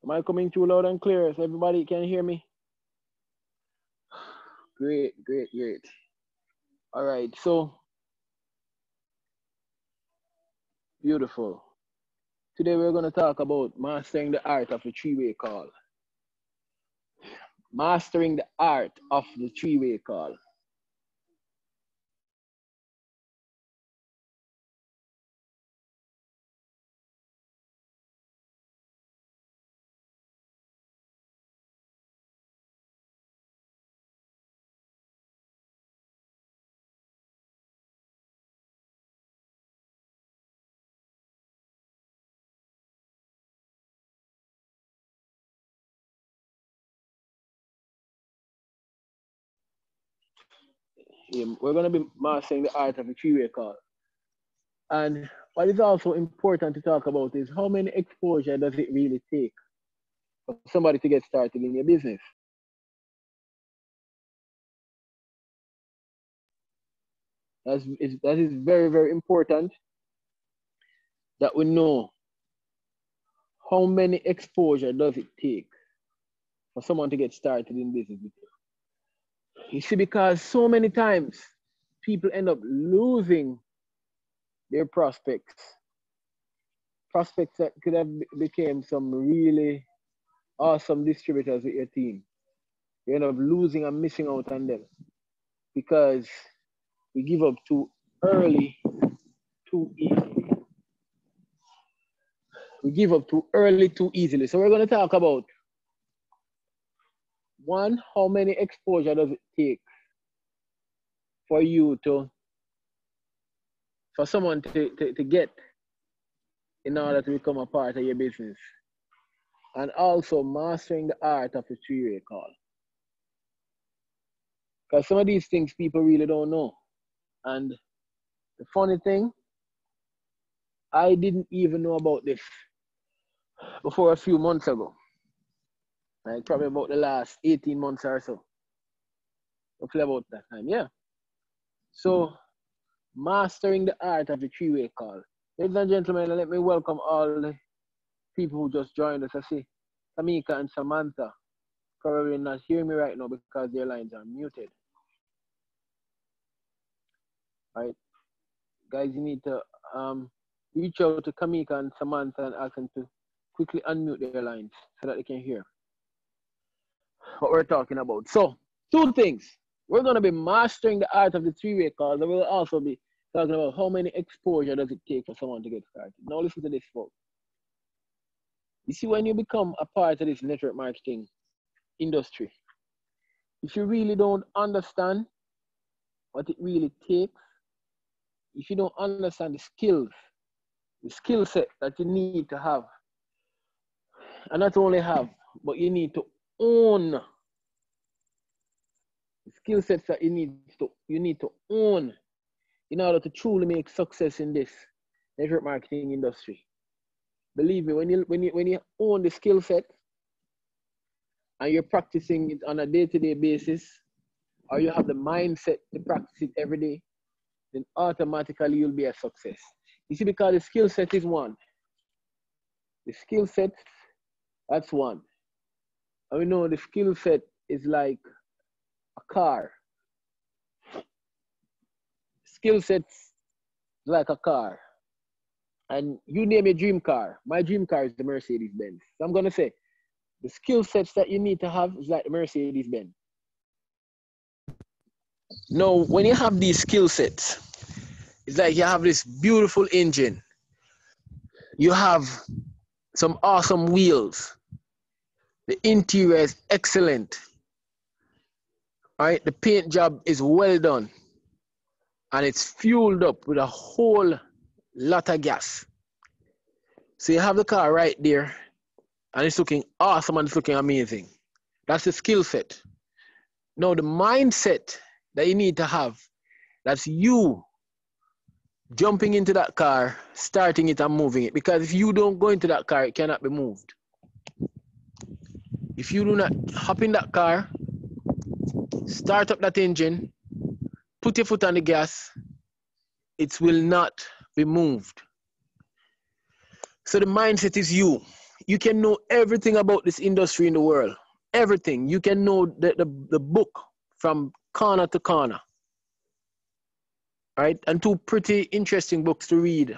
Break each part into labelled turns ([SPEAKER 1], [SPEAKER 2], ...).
[SPEAKER 1] Am I coming through loud and clear so everybody can hear me? Great, great, great. All right, so beautiful. Today we're going to talk about mastering the art of the three-way call. Mastering the art of the three-way call. We're going to be mastering the art of the three-way call. And what is also important to talk about is how many exposure does it really take for somebody to get started in your business? That is very, very important that we know how many exposure does it take for someone to get started in business with you. You see, because so many times people end up losing their prospects that could have become some really awesome distributors with your team. You end up losing and missing out on them because we give up too early, too easily. We give up too early, too easily. So we're going to talk about one, how many exposure does it take for you to, for someone to get in order to become a part of your business? And also mastering the art of the three-way call. Because some of these things people really don't know. And the funny thing, I didn't even know about this before a few months ago. Like probably about the last 18 months or so. Roughly about that time, yeah. So mastering the art of the three-way call. Ladies and gentlemen, let me welcome all the people who just joined us. I see Tamika and Samantha probably not hearing me right now because their lines are muted. All right, guys, you need to reach out to Kamika and Samantha and ask them to quickly unmute their lines so that they can hear what we're talking about. So, two things. We're going to be mastering the art of the three-way call, and we'll also be talking about how many exposure does it take for someone to get started. Now, listen to this, folks. You see, when you become a part of this network marketing industry, if you really don't understand what it really takes, if you don't understand the skill set that you need to have, and not only have, but you need to own the skill sets that you need to own in order to truly make success in this network marketing industry. Believe me, when you own the skill set and you're practicing it on a day-to-day basis, or you have the mindset to practice it every day, then automatically you'll be a success. You see, because the skill set is one. The skill set, that's one. And we know the skill set is like a car. Skill sets like a car. And you name your dream car. My dream car is the Mercedes Benz. So I'm gonna say the skill sets that you need to have is like the Mercedes Benz. Now, when you have these skill sets, it's like you have this beautiful engine. You have some awesome wheels. The interior is excellent. All right, the paint job is well done. And it's fueled up with a whole lot of gas. So you have the car right there, and it's looking awesome and it's looking amazing. That's the skill set. Now, the mindset that you need to have, that's you jumping into that car, starting it and moving it. Because if you don't go into that car, it cannot be moved. If you do not hop in that car, start up that engine, put your foot on the gas, it will not be moved. So the mindset is you. you can know everything about this industry in the world. Everything. You can know the book from corner to corner. Right? And two pretty interesting books to read,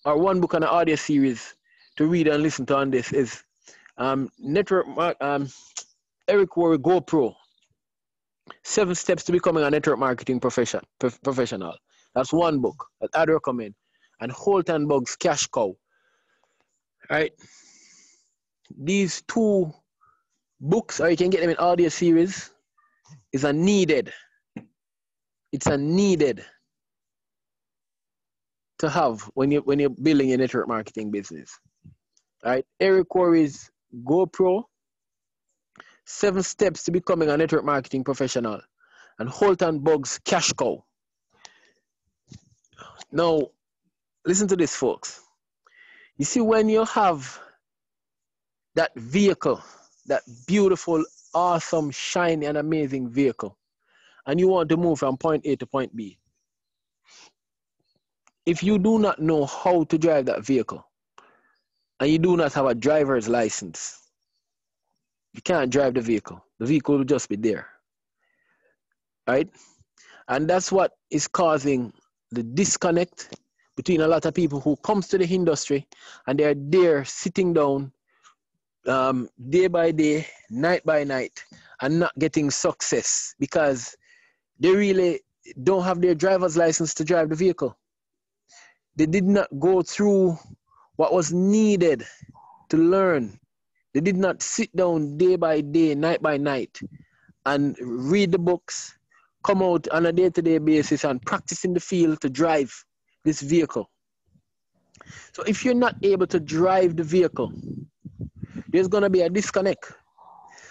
[SPEAKER 1] or one book on an audio series to read and listen to on this is Eric Worre GoPro, 7 Steps to Becoming a Network Marketing Professional. That's one book that I'd recommend. And Holt and Bug's Cash Cow. Right? These two books, or you can get them in audio series, is a needed. It's a needed to have when you're building your network marketing business. Right? Eric Worre's GoPro, 7 Steps to Becoming a Network Marketing Professional, and Holt and Bug's Cash Cow. Now, listen to this, folks. You see, when you have that vehicle, that beautiful, awesome, shiny, and amazing vehicle, and you want to move from point A to point B, if you do not know how to drive that vehicle, and you do not have a driver's license, you can't drive the vehicle. The vehicle will just be there. Right? And that's what is causing the disconnect between a lot of people who comes to the industry and they're there sitting down day by day, night by night, and not getting success because they really don't have their driver's license to drive the vehicle. They did not go through what was needed to learn. They did not sit down day by day, night by night, and read the books, come out on a day-to-day basis and practice in the field to drive this vehicle. So if you're not able to drive the vehicle, there's going to be a disconnect.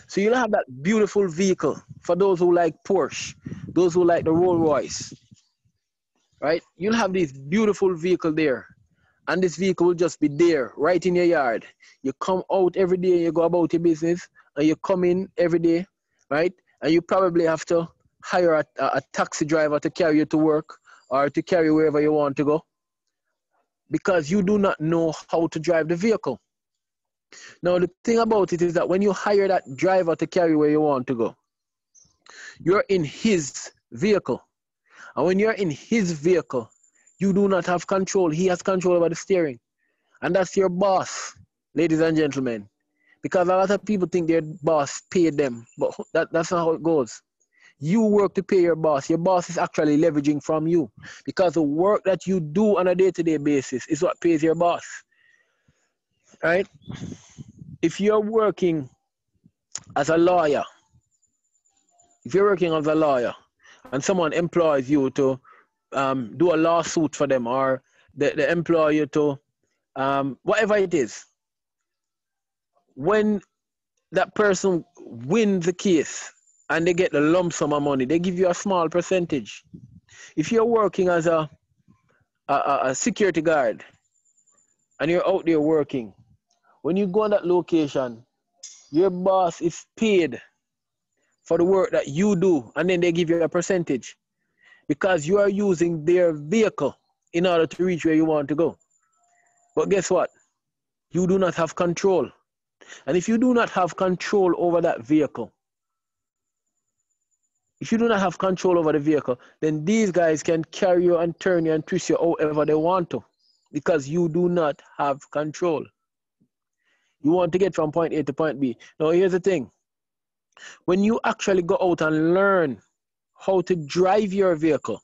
[SPEAKER 1] So you'll have that beautiful vehicle for those who like Porsche, those who like the Rolls Royce, right? You'll have this beautiful vehicle there, and this vehicle will just be there, right in your yard. You come out every day, you go about your business, and you come in every day, right? And you probably have to hire a taxi driver to carry you to work or to carry you wherever you want to go because you do not know how to drive the vehicle. Now, the thing about it is that when you hire that driver to carry where you want to go, you're in his vehicle. And when you're in his vehicle, you do not have control. He has control over the steering. And that's your boss, ladies and gentlemen. Because a lot of people think their boss paid them, but that's not how it goes. You work to pay your boss. Your boss is actually leveraging from you because the work that you do on a day-to-day basis is what pays your boss, right? If you're working as a lawyer, and someone employs you to do a lawsuit for them or they employ you to whatever it is, when that person wins the case and they get the lump sum of money, they give you a small percentage. If you're working as a security guard and you're out there working, when you go on that location, your boss is paid for the work that you do, and then they give you a percentage because you are using their vehicle in order to reach where you want to go. But guess what? You do not have control. And if you do not have control over that vehicle, then these guys can carry you and turn you and twist you however they want to because you do not have control. You want to get from point A to point B. Now, here's the thing. When you actually go out and learn how to drive your vehicle,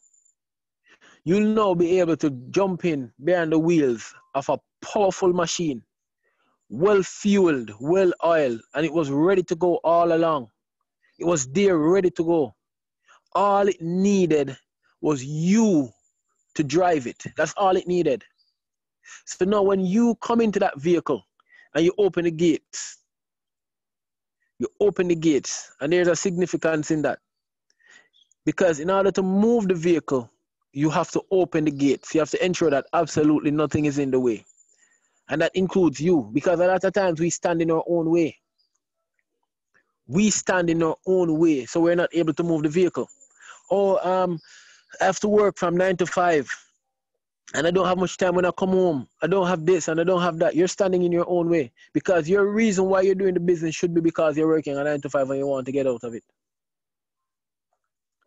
[SPEAKER 1] you'll now be able to jump in behind the wheels of a powerful machine, well-fueled, well-oiled, and it was ready to go all along. It was there ready to go. All it needed was you to drive it. That's all it needed. So now when you come into that vehicle and you open the gates, and there's a significance in that. Because in order to move the vehicle, you have to open the gates. You have to ensure that absolutely nothing is in the way. And that includes you, because a lot of times we stand in our own way. So we're not able to move the vehicle. I have to work from 9 to 5. And I don't have much time when I come home. I don't have this and I don't have that. You're standing in your own way because your reason why you're doing the business should be because you're working a 9 to 5 and you want to get out of it.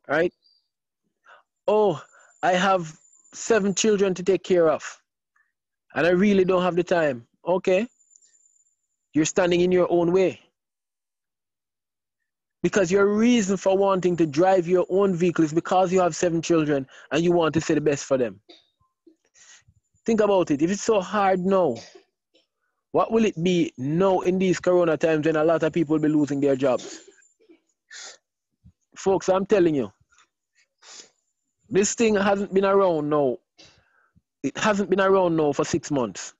[SPEAKER 1] Right? Oh, I have 7 children to take care of and I really don't have the time. Okay. You're standing in your own way. Because your reason for wanting to drive your own vehicle is because you have 7 children and you want to see the best for them. Think about it. If it's so hard now, what will it be now in these corona times when a lot of people will be losing their jobs? Folks, I'm telling you, this thing hasn't been around now. It hasn't been around now for 6 months.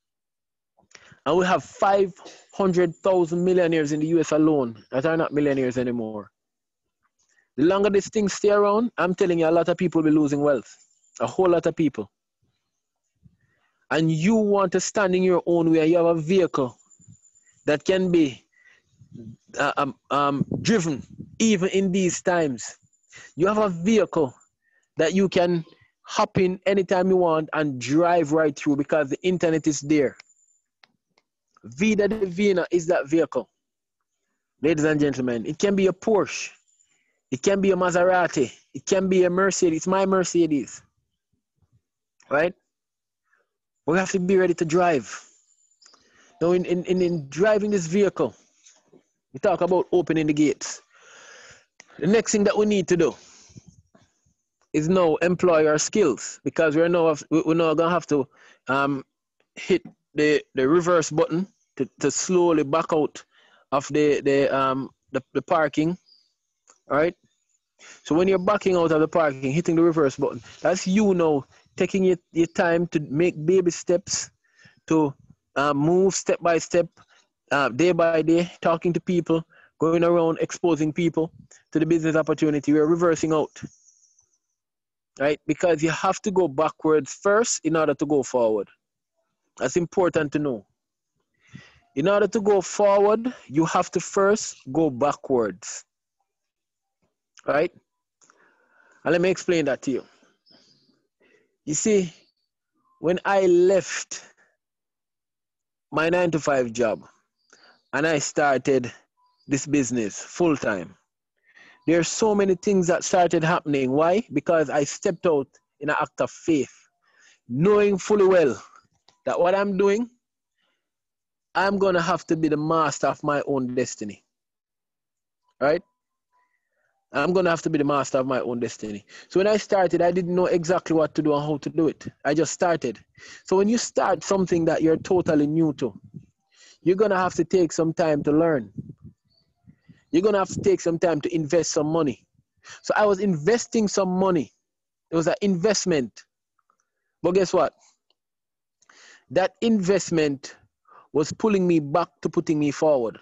[SPEAKER 1] And we have 500,000 millionaires in the US alone that are not millionaires anymore. The longer this thing stay around, I'm telling you, a lot of people will be losing wealth. A whole lot of people. And you want to stand in your own way. You have a vehicle that can be driven even in these times. You have a vehicle that you can hop in anytime you want and drive right through because the internet is there. Vida Divina is that vehicle. Ladies and gentlemen, it can be a Porsche. It can be a Maserati. It can be a Mercedes. It's my Mercedes. Right? We have to be ready to drive. Now, in driving this vehicle, we talk about opening the gates. The next thing that we need to do is now employ our skills because we're now going to have to hit the reverse button to slowly back out of the parking. All right? So when you're backing out of the parking, hitting the reverse button, that's you now taking your time to make baby steps, to move step by step, day by day, talking to people, going around exposing people to the business opportunity. We're reversing out, right? Because you have to go backwards first in order to go forward. That's important to know. In order to go forward, you have to first go backwards, right? And let me explain that to you. You see, when I left my 9 to 5 job and I started this business full time, there are so many things that started happening. Why? Because I stepped out in an act of faith, knowing fully well that what I'm doing, I'm going to have to be the master of my own destiny. Right? I'm going to have to be the master of my own destiny. So when I started, I didn't know exactly what to do and how to do it. I just started. So when you start something that you're totally new to, you're going to have to take some time to learn. You're going to have to take some time to invest some money. So I was investing some money. It was an investment. But guess what? That investment was pulling me back to putting me forward.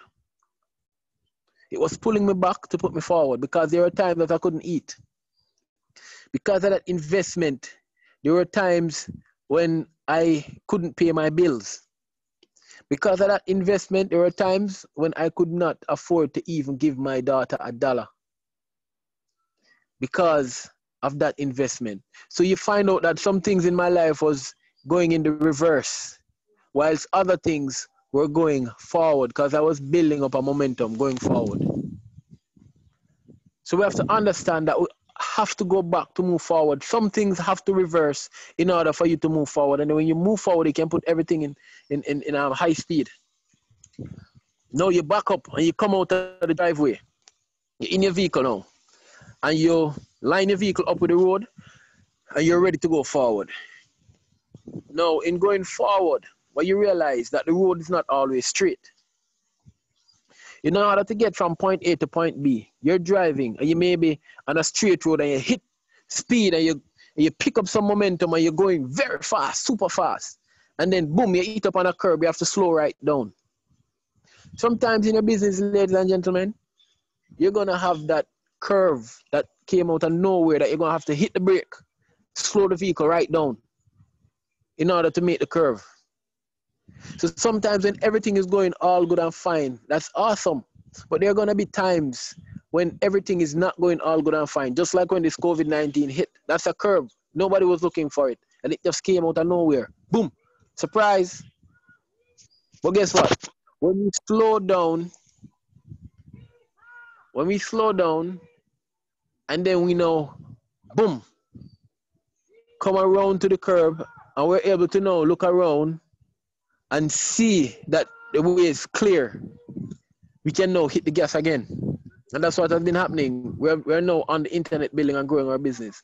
[SPEAKER 1] It was pulling me back to put me forward because there were times that I couldn't eat. Because of that investment, there were times when I couldn't pay my bills. Because of that investment, there were times when I could not afford to even give my daughter $1. Because of that investment. So you find out that some things in my life was going in the reverse, whilst other things were going forward because I was building up a momentum going forward. So we have to understand that we have to go back to move forward. Some things have to reverse in order for you to move forward. And then when you move forward, you can put everything in high speed. Now you back up and you come out of the driveway. You're in your vehicle now. And you line your vehicle up with the road and you're ready to go forward. Now, in going forward, what you realize that the road is not always straight. In order to get from point A to point B, you're driving and you may be on a straight road and you hit speed and you pick up some momentum and you're going very fast, super fast. And then boom, you hit up on a curb, you have to slow right down. Sometimes in your business, ladies and gentlemen, you're going to have that curve that came out of nowhere that you're going to have to hit the brake, slow the vehicle right down in order to make the curve. So sometimes when everything is going all good and fine, that's awesome. But there are going to be times when everything is not going all good and fine. Just like when this COVID-19 hit, that's a curve. Nobody was looking for it. and it just came out of nowhere. Boom, surprise. But guess what? When we slow down, and then we know, boom, come around to the curb, and we're able to now look around and see that the way is clear, we can now hit the gas again. And that's what has been happening. We're now on the internet building and growing our business.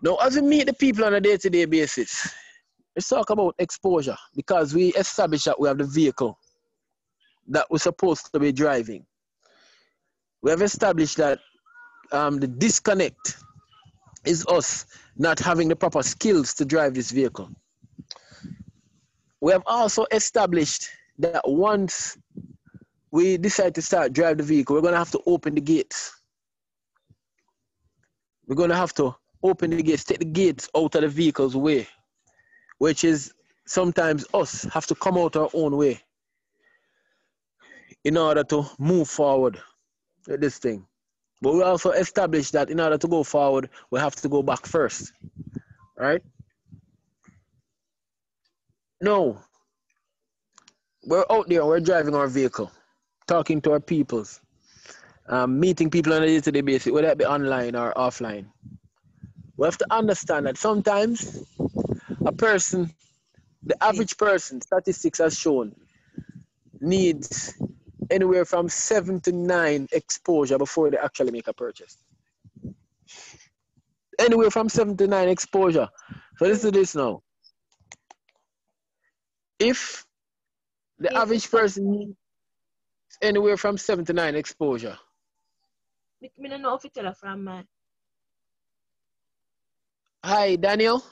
[SPEAKER 1] Now, as we meet the people on a day-to-day basis, let's talk about exposure, because we established that we have the vehicle that we're supposed to be driving. We have established that the disconnect is us not having the proper skills to drive this vehicle. We have also established that once we decide to start drive the vehicle, we're going to have to open the gates. We're going to have to open the gates, take the gates out of the vehicle's way, which is sometimes us have to come out our own way in order to move forward with this thing. But we also established that in order to go forward, we have to go back first, right? No, we're out there, we're driving our vehicle, talking to our peoples, meeting people on a day-to-day basis, whether it be online or offline. We have to understand that sometimes a person, the average person, statistics has shown, needs anywhere from 7 to 9 exposure before they actually make a purchase. Anywhere from 7 to 9 exposure. So listen to this now. If the average person needs anywhere from 7 to 9 exposure.
[SPEAKER 2] I don't know if it's from man.
[SPEAKER 1] Hi, Daniel.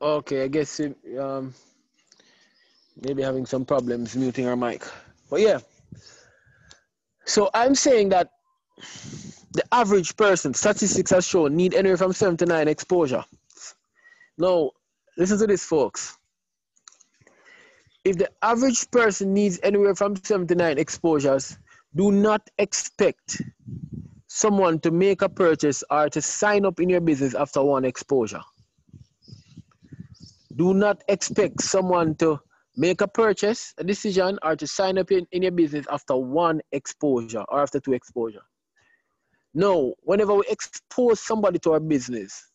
[SPEAKER 1] Okay, I guess maybe having some problems muting our mic. But yeah. So I'm saying that the average person, statistics has shown, need anywhere from 7 to 9 exposure. Now, listen to this, folks. If the average person needs anywhere from 7 to 9 exposures, do not expect someone to make a purchase or to sign up in your business after 1 exposure. Do not expect someone to make a purchase, a decision, or to sign up in your business after 1 exposure or after 2 exposure. No, whenever we expose somebody to our business,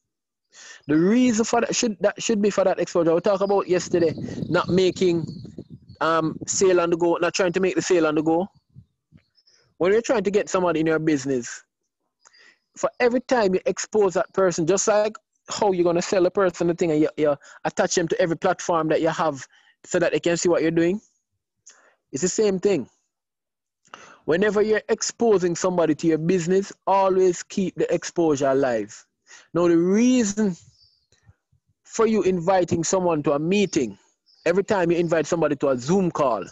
[SPEAKER 1] the reason for that should be for that exposure. We talked about yesterday, not making sale on the go, not trying to make the sale on the go. When you're trying to get somebody in your business, for every time you expose that person, just like how you're going to sell a person the thing and you attach them to every platform that you have so that they can see what you're doing, it's the same thing. Whenever you're exposing somebody to your business, always keep the exposure alive. Now, the reason for you inviting someone to a meeting, every time you invite somebody to a Zoom call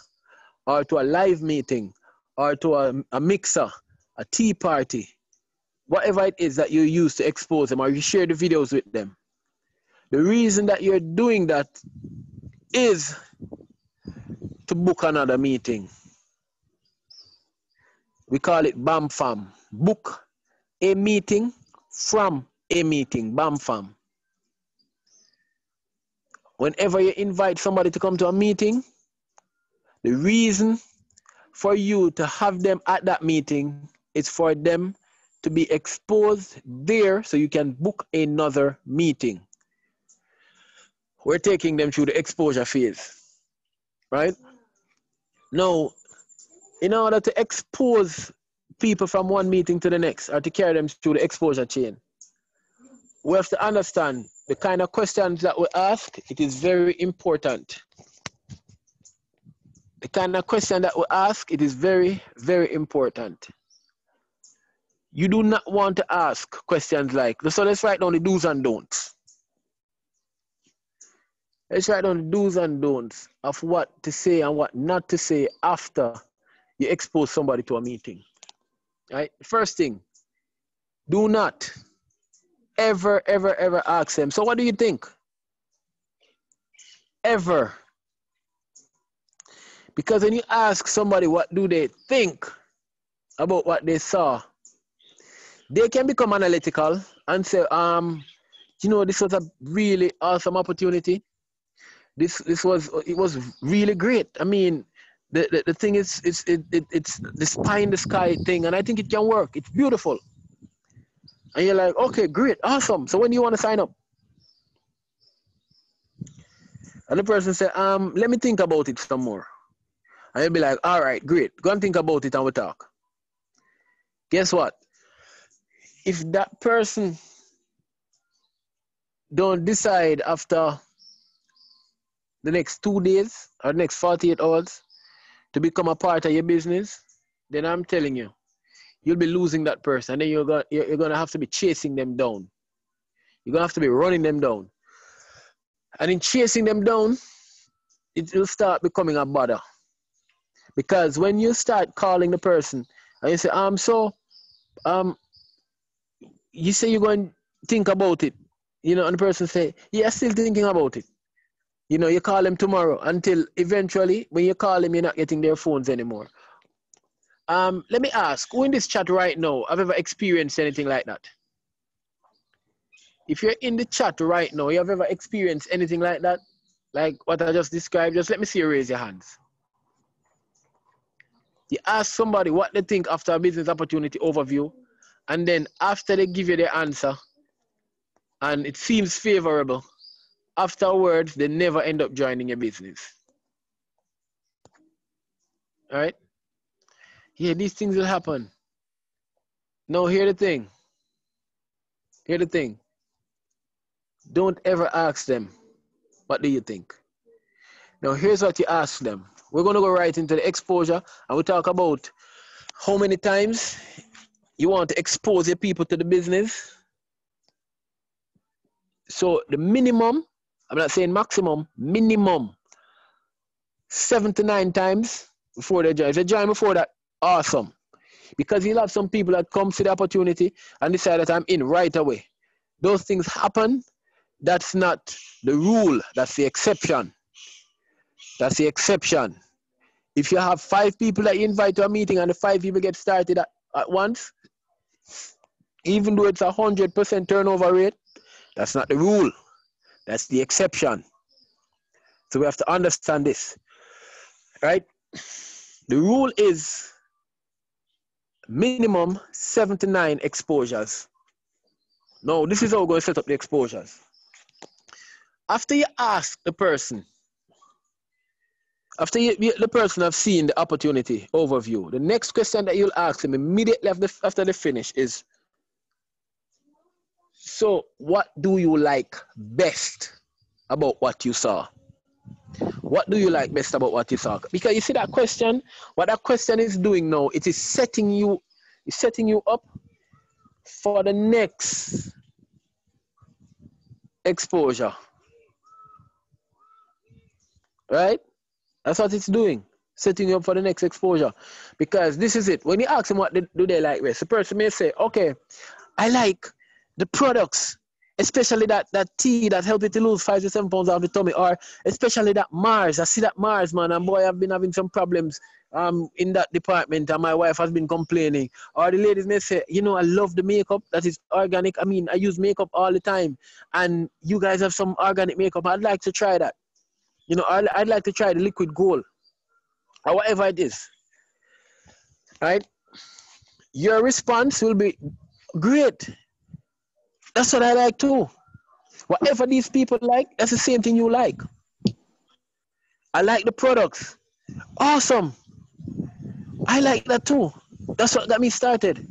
[SPEAKER 1] or to a live meeting or to a mixer, a tea party, whatever it is that you use to expose them or you share the videos with them, the reason that you're doing that is to book another meeting. We call it BAM FAM. Book a meeting from a meeting, BAM FAM. Whenever you invite somebody to come to a meeting, the reason for you to have them at that meeting is for them to be exposed there so you can book another meeting. We're taking them through the exposure phase, right? Now, in order to expose people from one meeting to the next or to carry them through the exposure chain, we have to understand the kind of questions that we ask. It is very important. The kind of question that we ask, it is very, very important. You do not want to ask questions like, so let's write down the do's and don'ts. Let's write down the do's and don'ts of what to say and what not to say after you expose somebody to a meeting. Right? First thing, do not ever, ever, ever ask them, so what do you think? Ever. Because when you ask somebody what do they think about what they saw, they can become analytical and say, this was a really awesome opportunity. It was really great. I mean, the thing is, it's this pie in the sky thing, and I think it can work. It's beautiful. And you're like, okay, great, awesome. So when do you want to sign up? And the person say, let me think about it some more. And you'll be like, all right, great. Go and think about it and we'll talk. Guess what? If that person don't decide after the next 2 days or the next 48 hours to become a part of your business, then I'm telling you, you'll be losing that person. And then you're going to have to be chasing them down. You're going to have to be running them down. And in chasing them down, it will start becoming a bother. Because when you start calling the person and you say, you say you're going to think about it, and the person say, yeah, still thinking about it. You call them tomorrow until eventually when you call them, you're not getting their phones anymore. Let me ask, who in this chat right now have ever experienced anything like that? If you're in the chat right now, you have ever experienced anything like that? Like what I just described? Just let me see you raise your hands. You ask somebody what they think after a business opportunity overview, and then after they give you their answer, and it seems favorable, afterwards, they never end up joining your business. All right? Yeah, these things will happen. Now, here's the thing. Here's the thing. Don't ever ask them, what do you think? Now, here's what you ask them. We're going to go right into the exposure, and we'll talk about how many times you want to expose your people to the business. So the minimum, I'm not saying maximum, minimum 7 to 9 times before they join. If they join before that, awesome. Because you'll have some people that come to the opportunity and decide that I'm in right away. Those things happen. That's not the rule. That's the exception. That's the exception. If you have 5 people that you invite to a meeting and the 5 people get started at once, even though it's 100% turnover rate, that's not the rule. That's the exception. So we have to understand this, right? The rule is minimum 7 to 9 exposures. Now, this is how we're going to set up the exposures. After you ask the person, after the person have seen the opportunity overview, the next question that you'll ask them immediately after they finish is, so what do you like best about what you saw? What do you like best about what you saw? Because you see that question, what that question is doing now, it is setting you up for the next exposure. Right? That's what it's doing, setting you up for the next exposure. Because this is it. When you ask them what do they like best, the person may say, okay, I like the products, especially that tea that helped you to lose 5 to 7 pounds off the tummy, or especially that Mars. I see that Mars, man, and boy, I've been having some problems in that department, and my wife has been complaining. Or the ladies may say, I love the makeup that is organic. I mean, I use makeup all the time, and you guys have some organic makeup. I'd like to try that. I'd like to try the liquid gold, or whatever it is. Right? Your response will be great. That's what I like too. Whatever these people like, that's the same thing you like. I like the products. Awesome. I like that too. That's what got me started.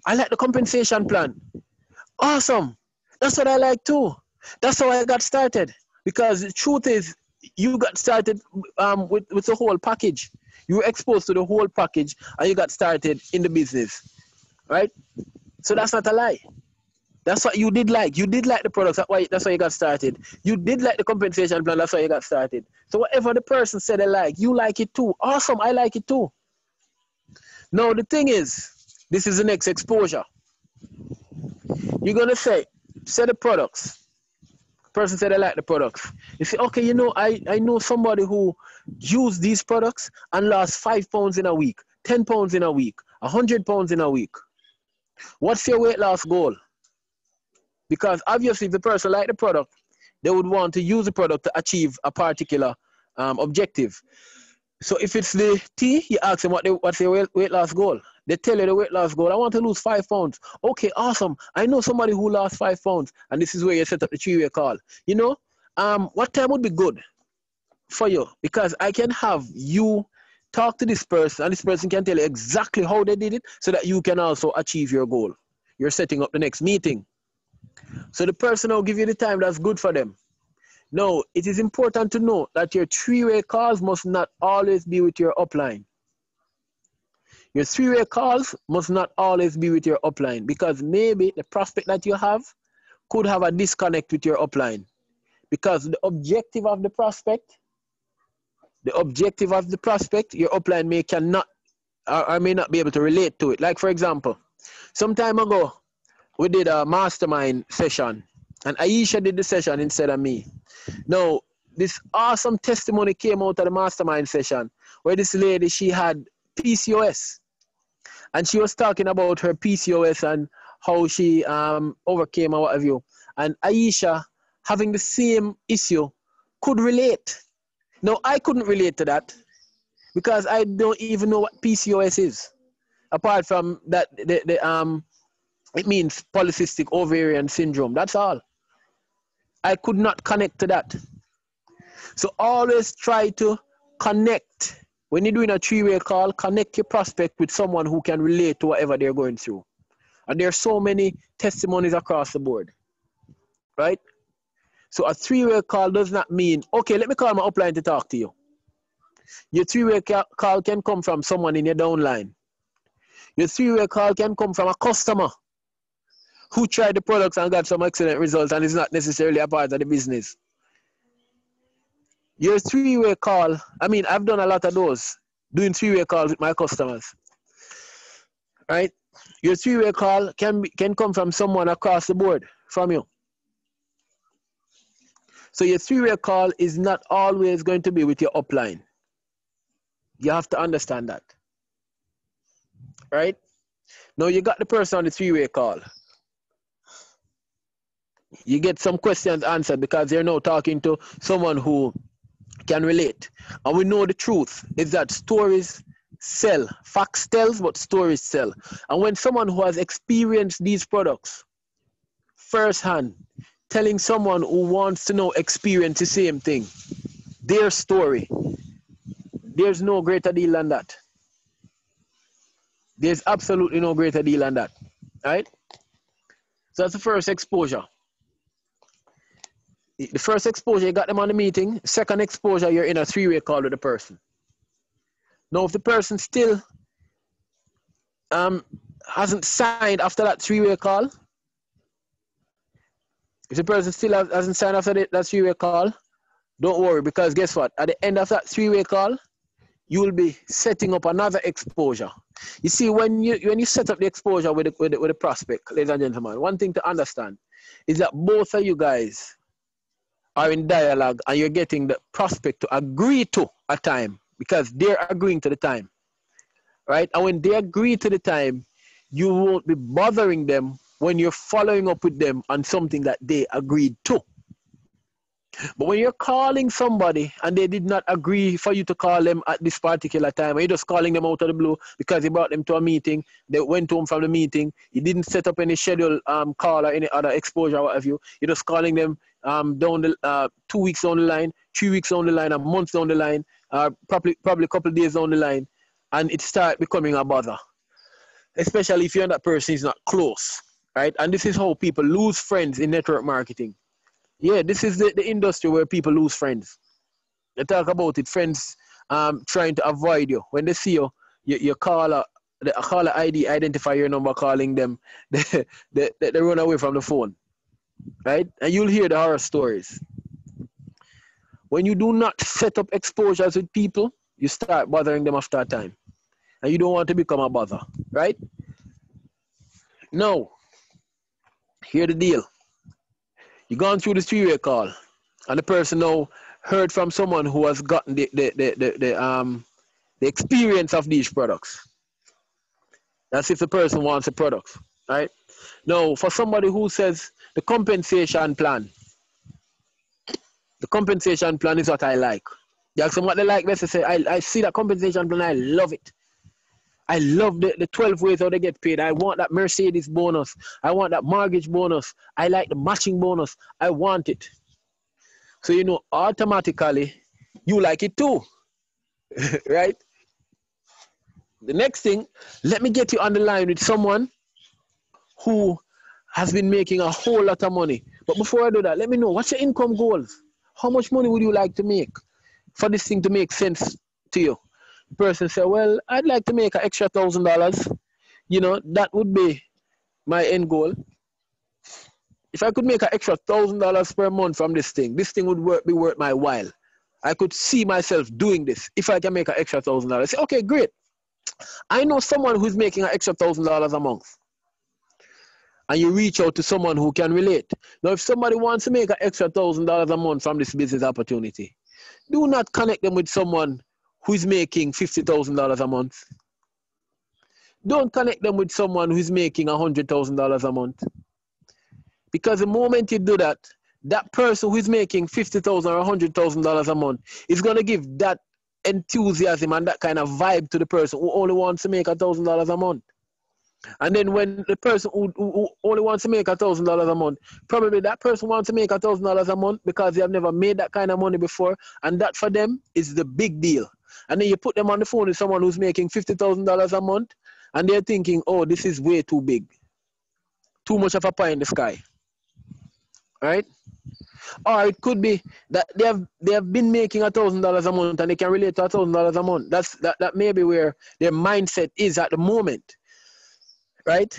[SPEAKER 1] I like the compensation plan. Awesome. That's what I like too. That's how I got started. Because the truth is, you got started with the whole package. You were exposed to the whole package and you got started in the business. Right? So that's not a lie. That's what you did like. You did like the products. That's why you got started. You did like the compensation plan. That's why you got started. So whatever the person said they like, you like it too. Awesome. I like it too. Now, the thing is, this is the next exposure. You're going to say the products. Person said I like the products. You say, okay, I know somebody who used these products and lost 5 pounds in a week, 10 pounds in a week, 100 pounds in a week. What's your weight loss goal? Because obviously, if the person like the product, they would want to use the product to achieve a particular objective. So if it's the tea, you ask them what's their weight loss goal. They tell you the weight loss goal. I want to lose 5 pounds. Okay, awesome. I know somebody who lost 5 pounds, and this is where you set up the 3-way call. You know, what time would be good for you? Because I can have you talk to this person, and this person can tell you exactly how they did it, so that you can also achieve your goal. You're setting up the next meeting. So the person will give you the time that's good for them. Now, it is important to know that your 3-way calls must not always be with your upline. Your 3-way calls must not always be with your upline, because maybe the prospect that you have could have a disconnect with your upline. Because the objective of the prospect, your upline may not be able to relate to it. Like, for example, some time ago, we did a mastermind session, and Aisha did the session instead of me. Now, this awesome testimony came out of the mastermind session where this lady, she had PCOS, and she was talking about her PCOS and how she overcame or what have you. And Aisha, having the same issue, could relate. Now, I couldn't relate to that because I don't even know what PCOS is. Apart from that, it means polycystic ovarian syndrome. That's all. I could not connect to that. So always try to connect. When you're doing a 3-way call, connect your prospect with someone who can relate to whatever they're going through. And there are so many testimonies across the board, right? So a 3-way call does not mean, okay, let me call my upline to talk to you. Your 3-way call can come from someone in your downline. Your 3-way call can come from a customer who tried the products and got some excellent results and is not necessarily a part of the business. Your 3-way call, I've done a lot of those, doing 3-way calls with my customers, right? Your 3-way call can come from someone across the board from you. So your 3-way call is not always going to be with your upline. You have to understand that, right? Now you got the person on the 3-way call. You get some questions answered because you're now talking to someone who can relate. And we know the truth is that stories sell. Facts tells, but stories sell. And when someone who has experienced these products firsthand, telling someone who wants to know, experience the same thing, their story, there's no greater deal than that. There's absolutely no greater deal than that, right? So that's the first exposure. The first exposure, you got them on the meeting. Second exposure, you're in a 3-way call with the person. Now, if the person still hasn't signed after that 3-way call, if the person still hasn't signed after that 3-way call, don't worry, because guess what? At the end of that 3-way call, you will be setting up another exposure. You see, when you set up the exposure with the prospect, ladies and gentlemen, one thing to understand is that both of you guys are in dialogue and you're getting the prospect to agree to a time because they're agreeing to the time, right? And when they agree to the time, you won't be bothering them when you're following up with them on something that they agreed to. But when you're calling somebody and they did not agree for you to call them at this particular time, and you're just calling them out of the blue because you brought them to a meeting, they went home from the meeting, you didn't set up any scheduled call or any other exposure or what have you, you're just calling them down the 2 weeks down the line, 3 weeks down the line, a month down the line, probably a couple of days down the line, and it starts becoming a bother. Especially if you and that person is not close, right? And this is how people lose friends in network marketing. Yeah, this is the industry where people lose friends. They talk about it, friends trying to avoid you. When they see you call a ID, identify your number, calling them, they run away from the phone, right? And you'll hear the horror stories. When you do not set up exposures with people, you start bothering them after a time. And you don't want to become a bother, right? Now, here's the deal. You've gone through the 3-way call, and the person now heard from someone who has gotten the experience of these products. That's if the person wants the products. Right? Now, for somebody who says the compensation plan is what I like. You ask them what they like best, they say, I see that compensation plan, I love it. I love the 12 ways how they get paid. I want that Mercedes bonus. I want that mortgage bonus. I like the matching bonus. I want it. So, you know, automatically, you like it too. Right? The next thing, let me get you on the line with someone who has been making a whole lot of money. But before I do that, let me know, what's your income goals? How much money would you like to make for this thing to make sense to you? The person said, well, I'd like to make an extra $1,000. You know, that would be my end goal. If I could make an extra $1,000 per month from this thing would be worth my while. I could see myself doing this if I can make an extra $1,000. I say, okay, great. I know someone who's making an extra $1,000 a month. And you reach out to someone who can relate. Now, if somebody wants to make an extra $1,000 a month from this business opportunity, do not connect them with someone who's making $50,000 a month. Don't connect them with someone who's making $100,000 a month. Because the moment you do that, that person who's making $50,000 or $100,000 a month is going to give that enthusiasm and that kind of vibe to the person who only wants to make $1,000 a month. And then when the person who only wants to make $1,000 a month, probably that person wants to make $1,000 a month because they have never made that kind of money before, and that for them is the big deal. And then you put them on the phone with someone who's making $50,000 a month, and they're thinking, oh, this is way too big. Too much of a pie in the sky. Right? Or it could be that they have been making $1,000 a month and they can relate to $1,000 a month. That may be where their mindset is at the moment. Right?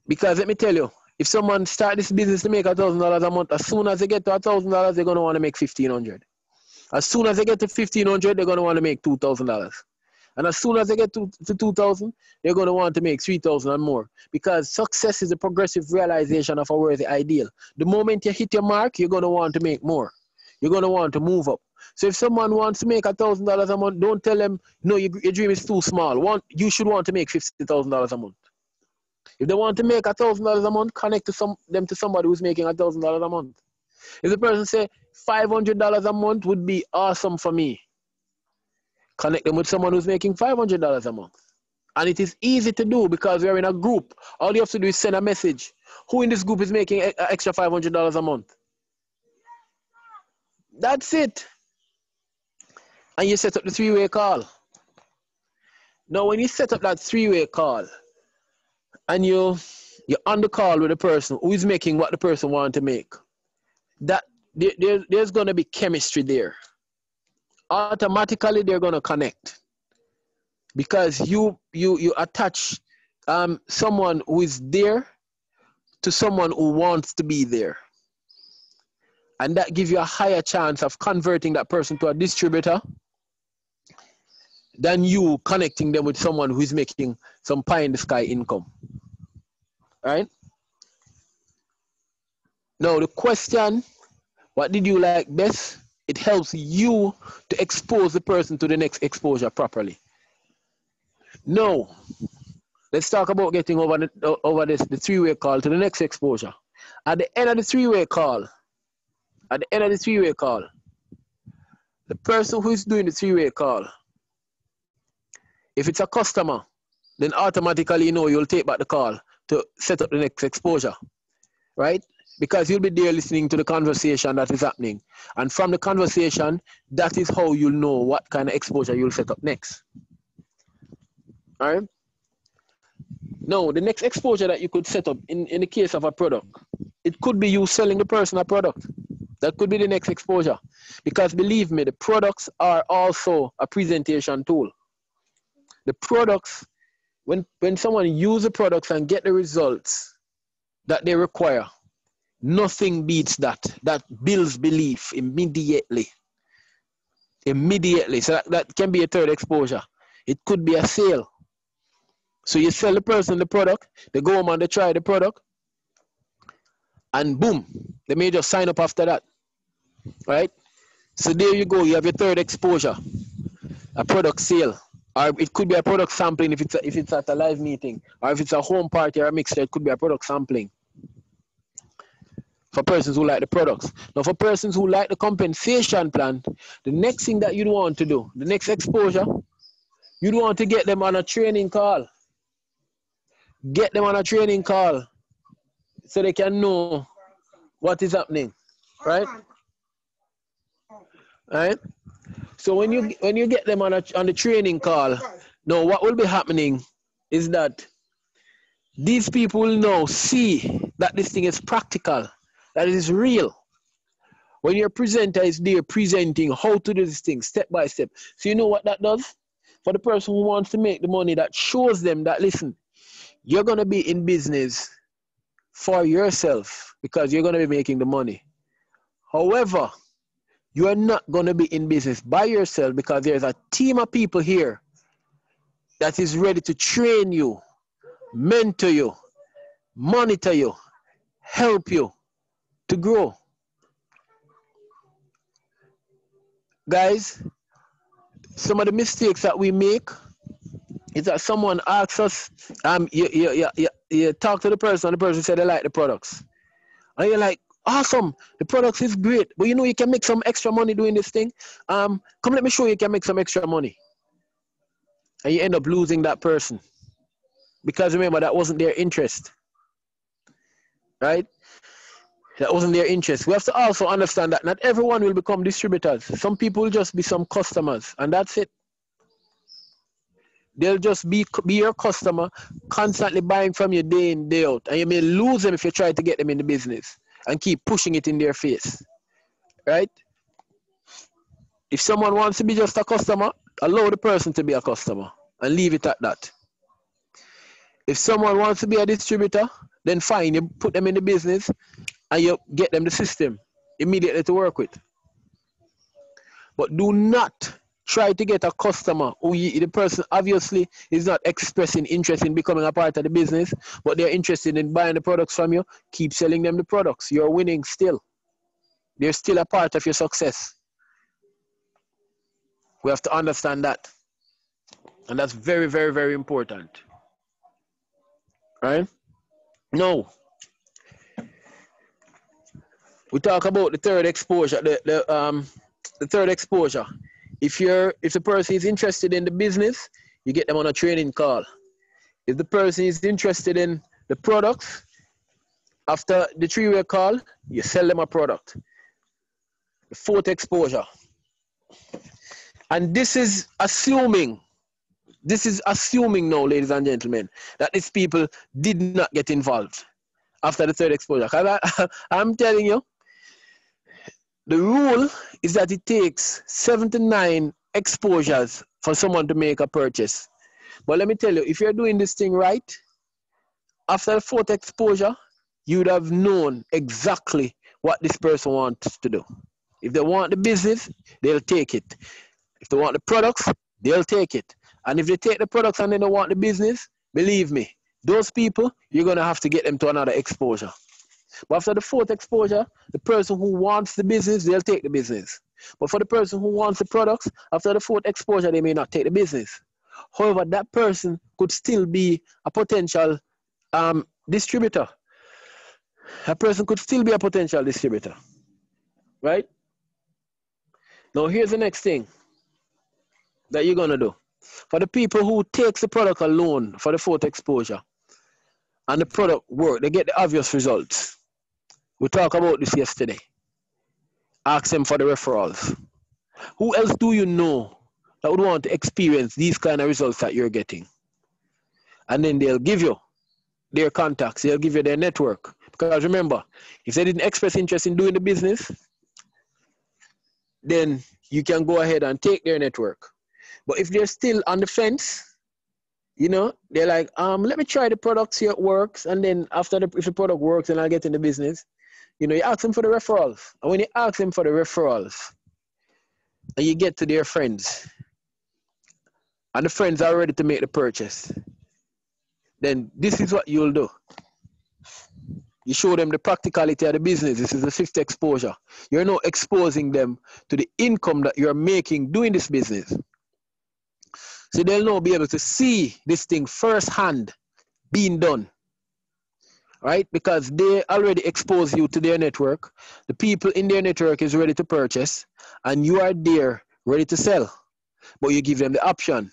[SPEAKER 1] Because let me tell you, if someone start this business to make $1,000 a month, as soon as they get to $1,000, they're going to want to make $1,500. As soon as they get to $1,500, they're going to want to make $2,000. And as soon as they get to $2,000, they're going to want to make $3,000 and more. Because success is a progressive realization of a worthy ideal. The moment you hit your mark, you're going to want to make more. You're going to want to move up. So if someone wants to make $1,000 a month, don't tell them, no, your dream is too small. You should want to make $50,000 a month. If they want to make $1,000 a month, connect them to somebody who's making $1,000 a month. If the person say $500 a month would be awesome for me, connect them with someone who's making $500 a month. And it is easy to do because we're in a group. All you have to do is send a message. Who in this group is making an extra $500 a month? That's it. And you set up the three-way call. Now, when you set up that three-way call, and you're on the call with the person who is making what the person wants to make, that there's going to be chemistry there. Automatically, they're going to connect because you attach someone who is there to someone who wants to be there, and that gives you a higher chance of converting that person to a distributor than you connecting them with someone who is making some pie in the sky income. Right? Now the question, what did you like best? It helps you to expose the person to the next exposure properly. Now, let's talk about getting over the three-way call to the next exposure. At the end of the three-way call, the person who is doing the three-way call, if it's a customer, then automatically you'll take back the call to set up the next exposure, right? Because you'll be there listening to the conversation that is happening. And from the conversation, that is how you'll know what kind of exposure you'll set up next. All right? Now, the next exposure that you could set up in the case of a product, it could be you selling the person a product. That could be the next exposure. Because believe me, the products are also a presentation tool. The products, when someone uses the products and get the results that they require, nothing beats that. That builds belief immediately. Immediately. So that can be a third exposure. It could be a sale. So you sell the person the product, they go home and they try the product, and boom, they may just sign up after that. Right? So there you go, you have your third exposure, a product sale. Or it could be a product sampling if it's at a live meeting, or if it's a home party or a mixture, it could be a product sampling for persons who like the products. Now, for persons who like the compensation plan, the next thing that you'd want to do, the next exposure, you'd want to get them on a training call. Get them on a training call so they can know what is happening, right? Right? So when you get them on the training call, now what will be happening is that these people will now see that this thing is practical, that it is real. When your presenter is there presenting how to do this thing step by step. So you know what that does? For the person who wants to make the money, that shows them that, listen, you're going to be in business for yourself because you're going to be making the money. However, you are not going to be in business by yourself because there's a team of people here that is ready to train you, mentor you, monitor you, help you to grow. Guys, some of the mistakes that we make is that someone asks us, you talk to the person and the person said they like the products. And you're like, awesome, the products is great, but you know you can make some extra money doing this thing. Come let me show you can make some extra money. And you end up losing that person. Because remember, that wasn't their interest. Right? That wasn't their interest. We have to also understand that not everyone will become distributors. Some people will just be some customers, and that's it. They'll just be your customer, constantly buying from you day in, day out. And you may lose them if you try to get them in the business and keep pushing it in their face. Right? If someone wants to be just a customer, allow the person to be a customer and leave it at that. If someone wants to be a distributor, then fine, you put them in the business and you get them the system immediately to work with. But do not try to get a customer who the person obviously is not expressing interest in becoming a part of the business, but they're interested in buying the products from you. Keep selling them the products. You're winning still. They're still a part of your success. We have to understand that. And that's very, very, very important. Right? Now, we talk about the third exposure, the third exposure. If the person is interested in the business, you get them on a training call. If the person is interested in the products, after the three-way call, you sell them a product. The fourth exposure. And this is assuming now, ladies and gentlemen, that these people did not get involved after the third exposure. I'm telling you, the rule is that it takes 79 exposures for someone to make a purchase. But let me tell you, if you're doing this thing right, after the fourth exposure, you would have known exactly what this person wants to do. If they want the business, they'll take it. If they want the products, they'll take it. And if they take the products and they don't want the business, believe me, those people, you're going to have to get them to another exposure. But after the fourth exposure, the person who wants the business, they'll take the business. But for the person who wants the products, after the fourth exposure, they may not take the business. However, that person could still be a potential distributor. That person could still be a potential distributor. Right? Now, here's the next thing that you're going to do. For the people who takes the product alone for the fourth exposure and the product work, they get the obvious results. We talked about this yesterday. Ask them for the referrals. Who else do you know that would want to experience these kind of results that you're getting? And then they'll give you their contacts. They'll give you their network. Because remember, if they didn't express interest in doing the business, then you can go ahead and take their network. But if they're still on the fence, you know, they're like, let me try the product, see how it works. And then after if the product works, then I'll get in the business. You know, you ask them for the referrals. And when you ask them for the referrals, and you get to their friends, and the friends are ready to make the purchase, then this is what you'll do. You show them the practicality of the business. This is the fifth exposure. You're now exposing them to the income that you're making doing this business. So they'll now be able to see this thing firsthand being done, right? Because they already expose you to their network. The people in their network is ready to purchase, and you are there ready to sell. But you give them the option.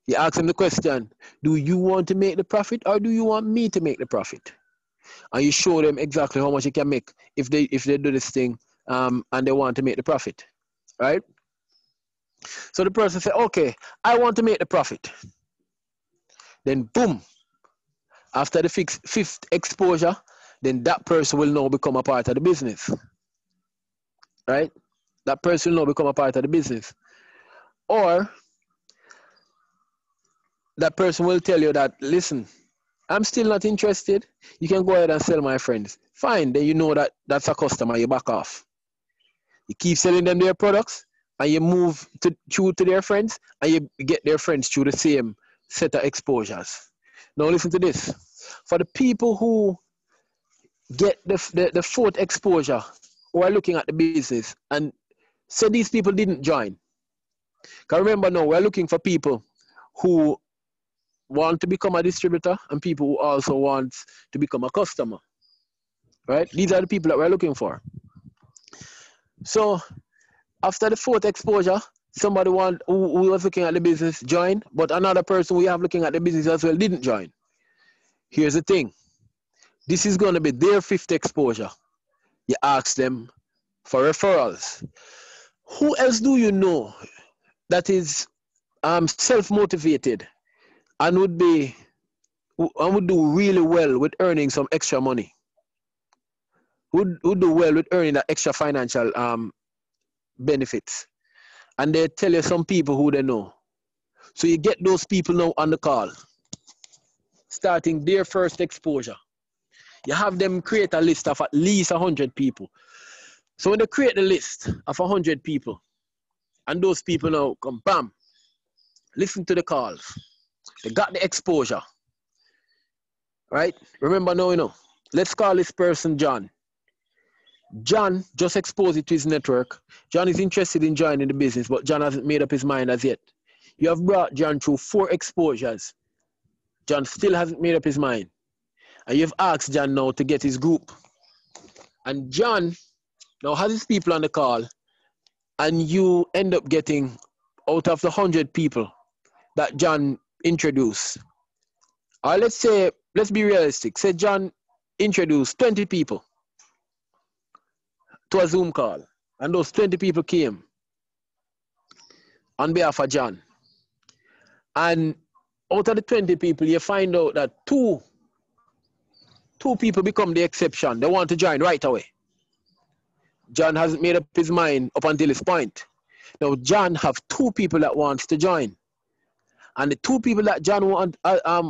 [SPEAKER 1] You ask them the question, do you want to make the profit or do you want me to make the profit? And you show them exactly how much you can make if they do this thing and they want to make the profit, right? So the person said, okay, I want to make the profit. Then boom, after the fifth exposure, then that person will now become a part of the business, right? That person will now become a part of the business. Or that person will tell you that, listen, I'm still not interested. You can go ahead and sell my friends. Fine, then you know that that's a customer, you back off. You keep selling them their products and you move through to their friends and you get their friends through the same set of exposures. Now listen to this. For the people who get the fourth exposure who are looking at the business and say these people didn't join. Because remember now, we're looking for people who want to become a distributor and people who also want to become a customer, right? These are the people that we're looking for. So after the fourth exposure, somebody who was looking at the business joined, but another person we have looking at the business as well didn't join. Here's the thing. This is going to be their fifth exposure. You ask them for referrals. Who else do you know that is self-motivated and would do really well with earning some extra money? Would do well with earning that extra financial benefits? And they tell you some people who they know. So you get those people now on the call, starting their first exposure. You have them create a list of at least 100 people. So when they create the list of 100 people, and those people now come, bam, listen to the calls. They got the exposure, right? Remember now, let's call this person John. John just exposed it to his network. John is interested in joining the business, but John hasn't made up his mind as yet. You have brought John through 4 exposures. John still hasn't made up his mind. And you've asked John now to get his group. And John now has his people on the call, and you end up getting, out of the 100 people that John introduced, or let's be realistic, say John introduced 20 people to a Zoom call, and those 20 people came on behalf of John. And out of the 20 people, you find out that two people become the exception. They want to join right away. John hasn't made up his mind up until this point. Now, John have 2 people that wants to join. And the 2 people that John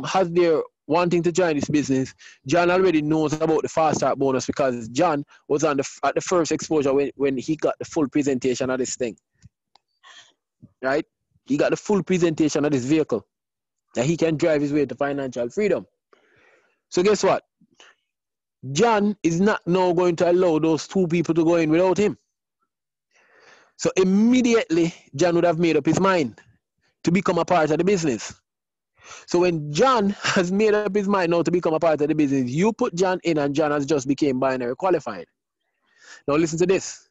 [SPEAKER 1] has there wanting to join this business, John already knows about the fast start bonus because John was at the first exposure when he got the full presentation of this thing. Right? He got the full presentation of this vehicle that he can drive his way to financial freedom. So guess what? John is not now going to allow those 2 people to go in without him. So immediately, John would have made up his mind to become a part of the business. So when John has made up his mind now to become a part of the business, you put John in and John has just became binary qualified. Now listen to this.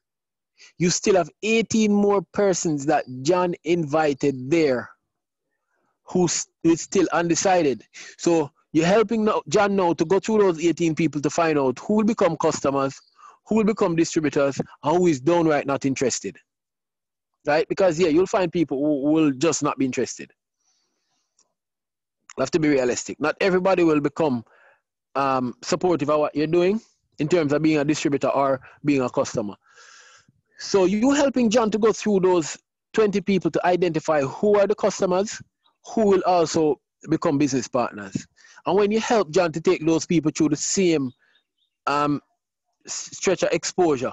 [SPEAKER 1] You still have 18 more persons that John invited there who is still undecided. So you're helping John now to go through those 18 people to find out who will become customers, who will become distributors, and who is downright not interested. Right? Because, yeah, you'll find people who will just not be interested. You have to be realistic. Not everybody will become supportive of what you're doing in terms of being a distributor or being a customer. So you're helping John to go through those 20 people to identify who are the customers, who will also become business partners. And when you help John to take those people through the same stretch of exposure,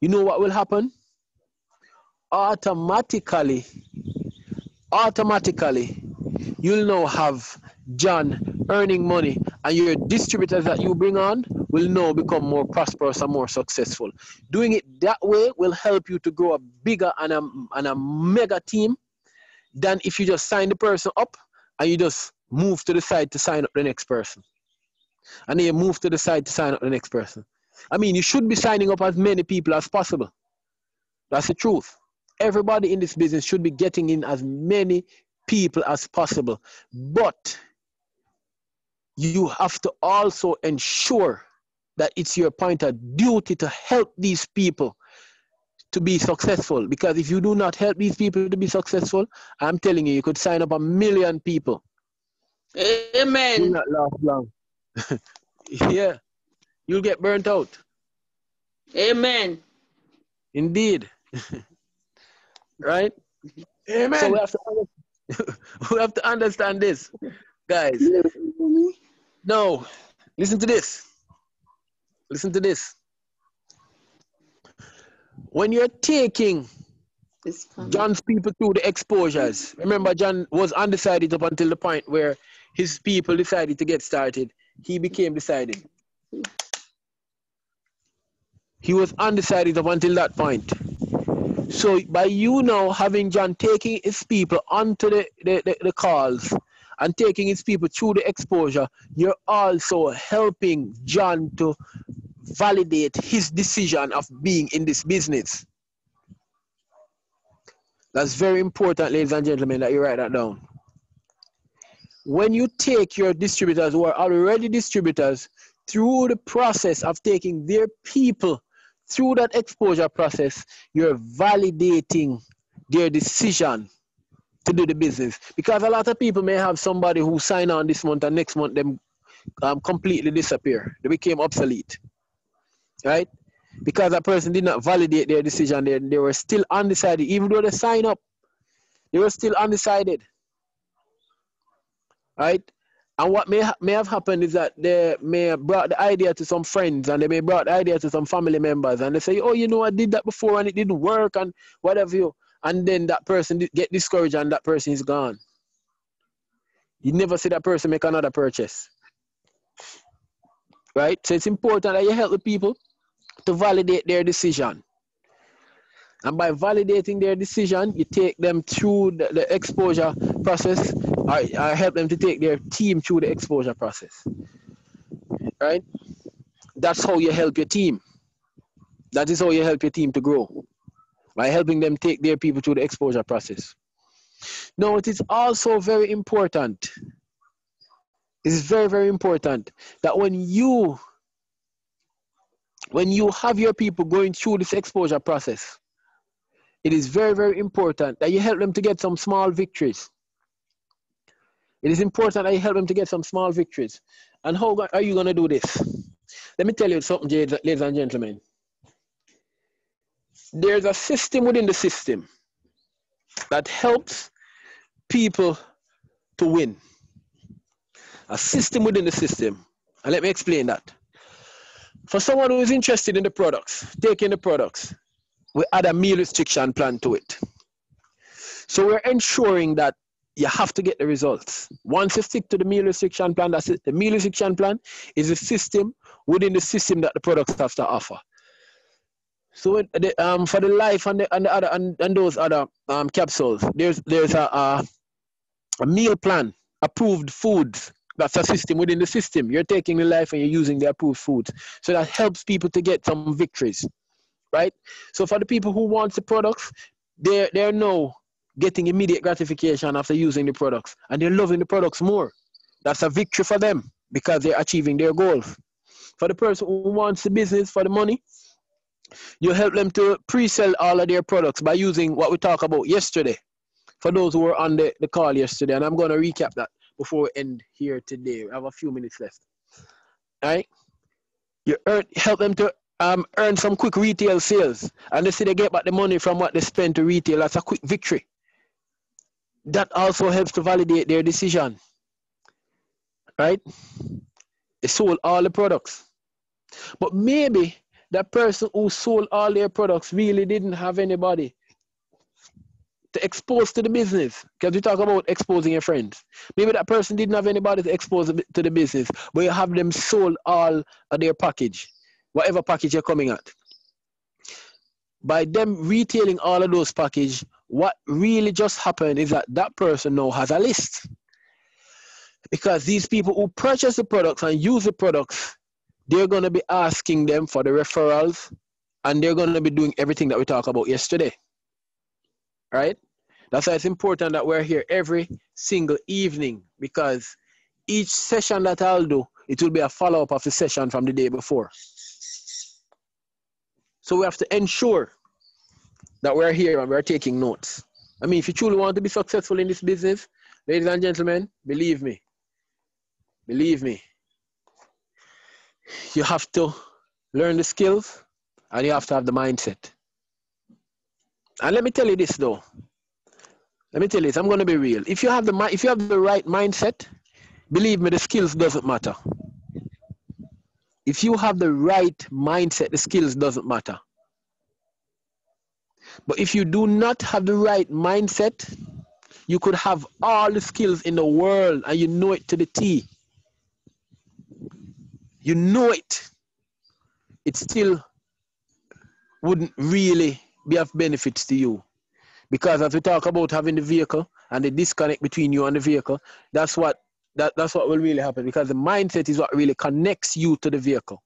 [SPEAKER 1] you know what will happen? Automatically, you'll now have John earning money, and your distributors that you bring on will now become more prosperous and more successful. Doing it that way will help you to grow a bigger and a mega team than if you just sign the person up and you just move to the side to sign up the next person. And then you move to the side to sign up the next person. I mean, you should be signing up as many people as possible. That's the truth. Everybody in this business should be getting in as many people as possible. But you have to also ensure that it's your point of duty to help these people to be successful. Because if you do not help these people to be successful, I'm telling you, you could sign up 1 million people.
[SPEAKER 2] Amen.
[SPEAKER 1] Will not last long. Yeah, you'll get burnt out.
[SPEAKER 2] Amen.
[SPEAKER 1] Indeed. Right?
[SPEAKER 3] Amen.
[SPEAKER 1] So we have to understand this, guys. No, listen to this. Listen to this. When you're taking John's people through the exposures, remember John was undecided up until the point where his people decided to get started. He became decided. He was undecided up until that point. So by you now having John taking his people onto the calls and taking his people through the exposure, you're also helping John to validate his decision of being in this business. That's very important, ladies and gentlemen, that you write that down. When you take your distributors who are already distributors through the process of taking their people through that exposure process, you're validating their decision to do the business. Because a lot of people may have somebody who sign on this month and next month them completely disappear. They became obsolete, right? Because that person did not validate their decision. They were still undecided. Even though they sign up, they were still undecided, right? And what may have happened is that they may have brought the idea to some friends and they may brought the idea to some family members and they say, oh, you know, I did that before and it didn't work and whatever you. And then that person get discouraged and that person is gone. You never see that person make another purchase, right? So it's important that you help the people to validate their decision. And by validating their decision, you take them through the exposure process, or help them to take their team through the exposure process, right? That's how you help your team. That is how you help your team to grow, by helping them take their people through the exposure process. Now, it is also very important, it's very, very important that when you have your people going through this exposure process, it is very, very important that you help them to get some small victories. It is important that you help them to get some small victories. And how are you going to do this? Let me tell you something, ladies and gentlemen. There's a system within the system that helps people to win. A system within the system. And let me explain that. For someone who is interested in the products, taking the products, we add a meal restriction plan to it. So we're ensuring that you have to get the results. Once you stick to the meal restriction plan, that's it. The meal restriction plan is a system within the system that the products have to offer. So for the life and those other capsules, there's a meal plan, approved foods. That's a system within the system. You're taking the life and you're using the approved foods. So that helps people to get some victories, right? So for the people who want the products, they're now getting immediate gratification after using the products, and they're loving the products more. That's a victory for them because they're achieving their goals. For the person who wants the business for the money, you help them to pre-sell all of their products by using what we talked about yesterday. For those who were on the call yesterday, and I'm going to recap that before we end here today. We have a few minutes left. All right? You help them to earn some quick retail sales, and they see they get back the money from what they spend to retail. That's a quick victory. That also helps to validate their decision, right? They sold all the products. But maybe that person who sold all their products really didn't have anybody to expose to the business, because we talk about exposing your friends. Maybe that person didn't have anybody to expose to the business, but you have them sold all of their package, whatever package you're coming at. By them retailing all of those packages, what really just happened is that that person now has a list. Because these people who purchase the products and use the products, they're going to be asking them for the referrals, and they're going to be doing everything that we talked about yesterday. Right? That's why it's important that we're here every single evening, because each session that I'll do, it will be a follow-up of the session from the day before. So we have to ensure that we're here and we're taking notes. I mean, if you truly want to be successful in this business, ladies and gentlemen, believe me, you have to learn the skills and you have to have the mindset. And let me tell you this though. Let me tell you this, I'm going to be real. If you have the right mindset, believe me, the skills doesn't matter. If you have the right mindset, the skills doesn't matter. But if you do not have the right mindset, you could have all the skills in the world and you know it to the T. You know it. It still wouldn't really be of benefits to you. Because as we talk about having the vehicle and the disconnect between you and the vehicle, that's what will really happen. Because the mindset is what really connects you to the vehicle.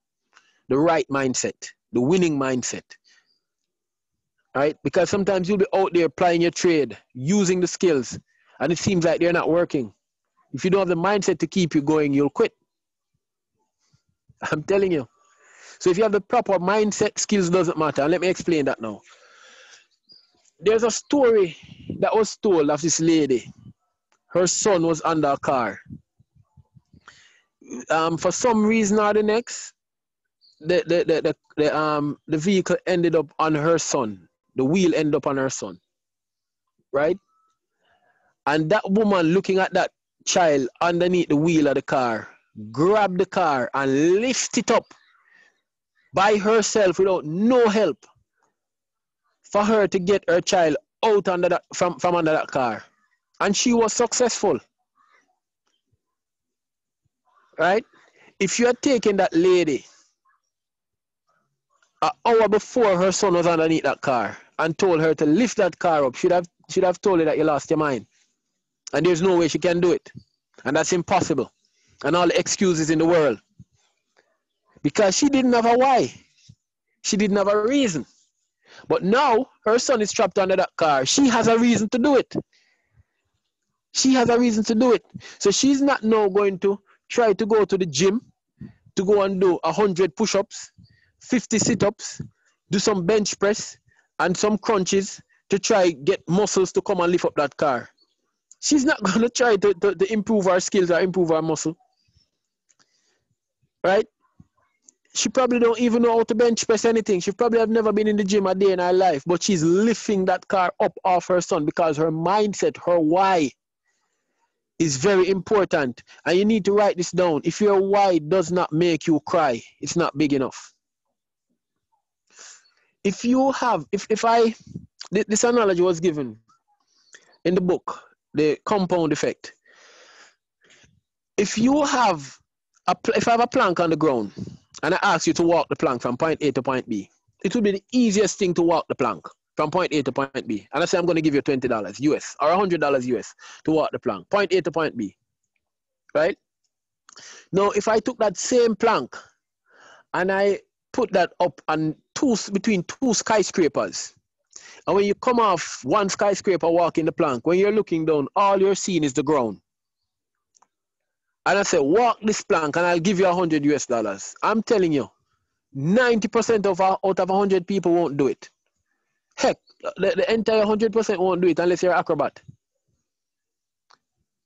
[SPEAKER 1] The right mindset, the winning mindset. Right? Because sometimes you'll be out there applying your trade, using the skills, and it seems like they're not working. If you don't have the mindset to keep you going, you'll quit. I'm telling you. So if you have the proper mindset, skills doesn't matter. And let me explain that now. There's a story that was told of this lady. Her son was under a car. For some reason or the next, the vehicle ended up on her son. The wheel ended up on her son. Right? And that woman looking at that child underneath the wheel of the car, grabbed the car and lift it up by herself without no help for her to get her child out under that, from under that car. And she was successful. Right? If you had taken that lady an hour before her son was underneath that car and told her to lift that car up, she'd have told her that you lost your mind. And there's no way she can do it. And that's impossible. And all the excuses in the world. Because she didn't have a why. She didn't have a reason. But now her son is trapped under that car. She has a reason to do it. She has a reason to do it. So she's not now going to try to go to the gym to go and do 100 push-ups, 50 sit-ups, do some bench press and some crunches to try get muscles to come and lift up that car. She's not going to try to improve her skills or improve her muscle. Right? She probably don't even know how to bench press anything. She probably have never been in the gym a day in her life, but she's lifting that car up off her son because her mindset, her why is very important. And you need to write this down. If your why does not make you cry, it's not big enough. If you have, this analogy was given in the book, The Compound Effect. If I have a plank on the ground and I ask you to walk the plank from point A to point B, it would be the easiest thing to walk the plank from point A to point B. And I say I'm going to give you $20 US or $100 US to walk the plank, point A to point B. Right? Now, if I took that same plank and I put that up on between two skyscrapers, and when you come off one skyscraper walking the plank, when you're looking down, all you're seeing is the ground. And I say, walk this plank and I'll give you $100 US. I'm telling you, 90% out of 100 people won't do it. Heck, the entire 100% won't do it unless you're an acrobat.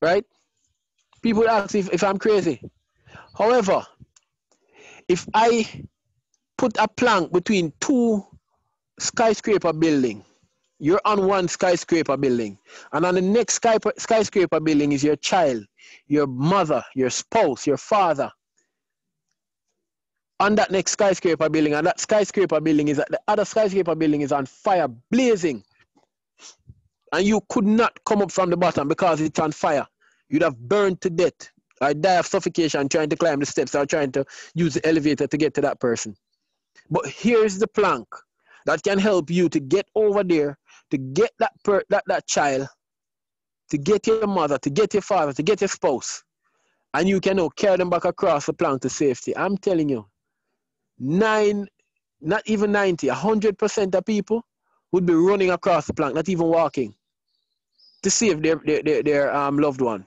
[SPEAKER 1] Right? People ask if I'm crazy. However, if I put a plank between two skyscraper buildings, you're on one skyscraper building, and on the next skyscraper building is your child, your mother, your spouse, your father. On that next skyscraper building, and that skyscraper building the other skyscraper building is on fire, blazing. And you could not come up from the bottom because it's on fire. You'd have burned to death or die of suffocation trying to climb the steps or trying to use the elevator to get to that person. But here's the plank that can help you to get over there to get that child, to get your mother, to get your father, to get your spouse, and you can now carry them back across the plank to safety. I'm telling you, not even 90, 100% of people would be running across the plank, not even walking, to save their loved one.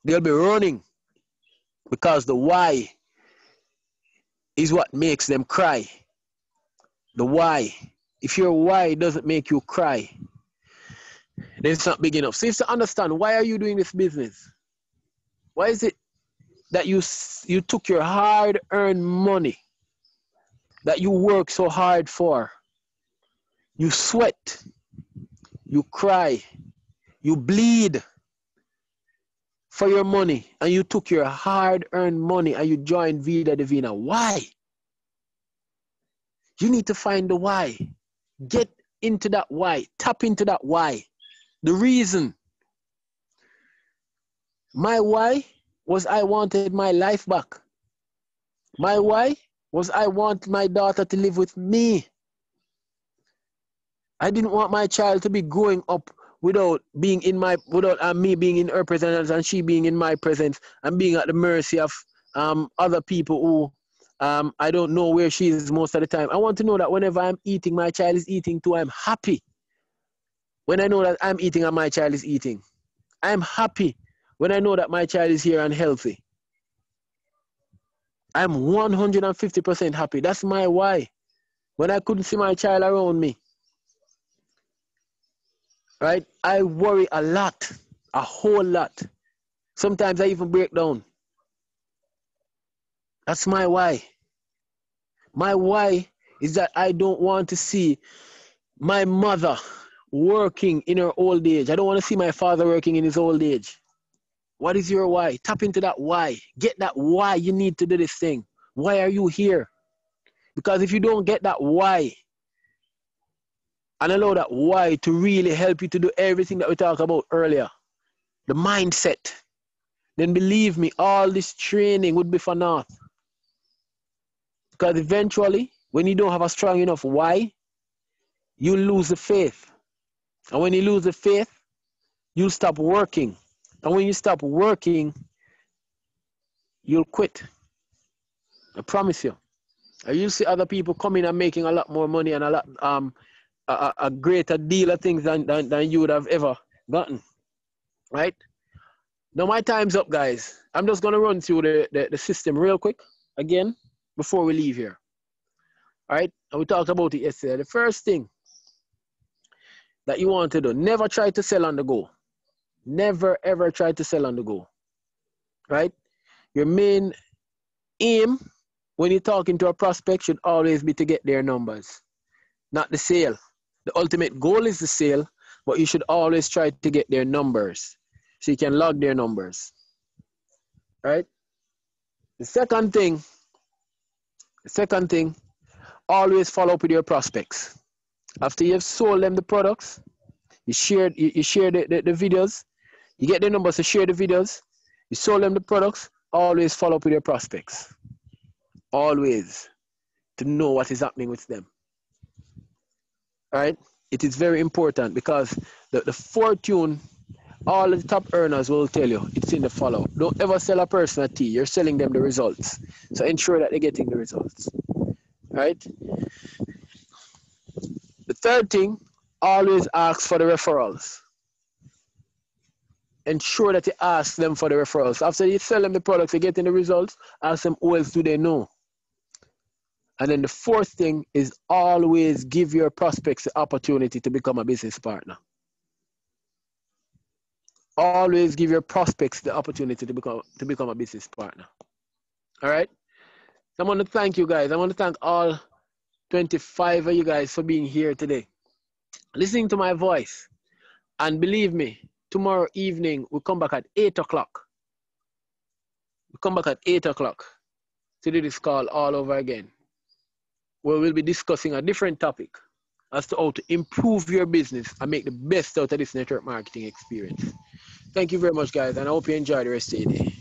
[SPEAKER 1] They'll be running because the why is what makes them cry. The why. If your why doesn't make you cry, then it's not big enough. So you have to understand, why are you doing this business? Why is it that you took your hard-earned money that you work so hard for? You sweat, you cry, you bleed for your money, and you took your hard-earned money and you joined Vida Divina. Why? You need to find the why. Get into that why. Tap into that why. The reason. My why was I wanted my life back. My why was I want my daughter to live with me. I didn't want my child to be growing up without me being in her presence and she being in my presence and being at the mercy of other people who I don't know where she is most of the time. I want to know that whenever I'm eating, my child is eating too. I'm happy when I know that I'm eating and my child is eating. I'm happy when I know that my child is here and healthy. I'm 150% happy. That's my why. When I couldn't see my child around me, right? I worry a lot, a whole lot. Sometimes I even break down. That's my why. My why is that I don't want to see my mother working in her old age. I don't want to see my father working in his old age. What is your why? Tap into that why. Get that why you need to do this thing. Why are you here? Because if you don't get that why and allow that why to really help you to do everything that we talked about earlier, the mindset, then believe me, all this training would be for naught. Because eventually, when you don't have a strong enough why, you lose the faith. And when you lose the faith, you'll stop working. And when you stop working, you'll quit. I promise you. And you'll see other people coming and making a lot more money and a greater deal of things than you would have ever gotten. Right? Now my time's up, guys. I'm just going to run through the system real quick again before we leave here. All right? And we talked about it yesterday. The first thing that you want to do, never try to sell on the go. Never, ever try to sell on the go. Right? Your main aim when you're talking to a prospect should always be to get their numbers, not the sale. The ultimate goal is the sale, but you should always try to get their numbers so you can log their numbers. Right? The second thing, always follow up with your prospects. After you've sold them the products, you share the videos, you get their numbers to share the videos, you sold them the products, always follow up with your prospects. Always, to know what is happening with them. All right? It is very important because the fortune, all the top earners will tell you, it's in the follow. Don't ever sell a person a tea. You're selling them the results. So ensure that they're getting the results. All right? The third thing, always ask for the referrals. Ensure that you ask them for the referrals. After you sell them the products, you're getting the results, ask them who else do they know. And then the fourth thing is always give your prospects the opportunity to become a business partner. Always give your prospects the opportunity to become a business partner. All right? I want to thank you guys. I want to thank all 25 of you guys for being here today, listening to my voice. And believe me, tomorrow evening, we'll come back at 8 o'clock. We'll come back at 8 o'clock to do this call all over again, where we'll be discussing a different topic as to how to improve your business and make the best out of this network marketing experience. Thank you very much, guys, and I hope you enjoy the rest of your day.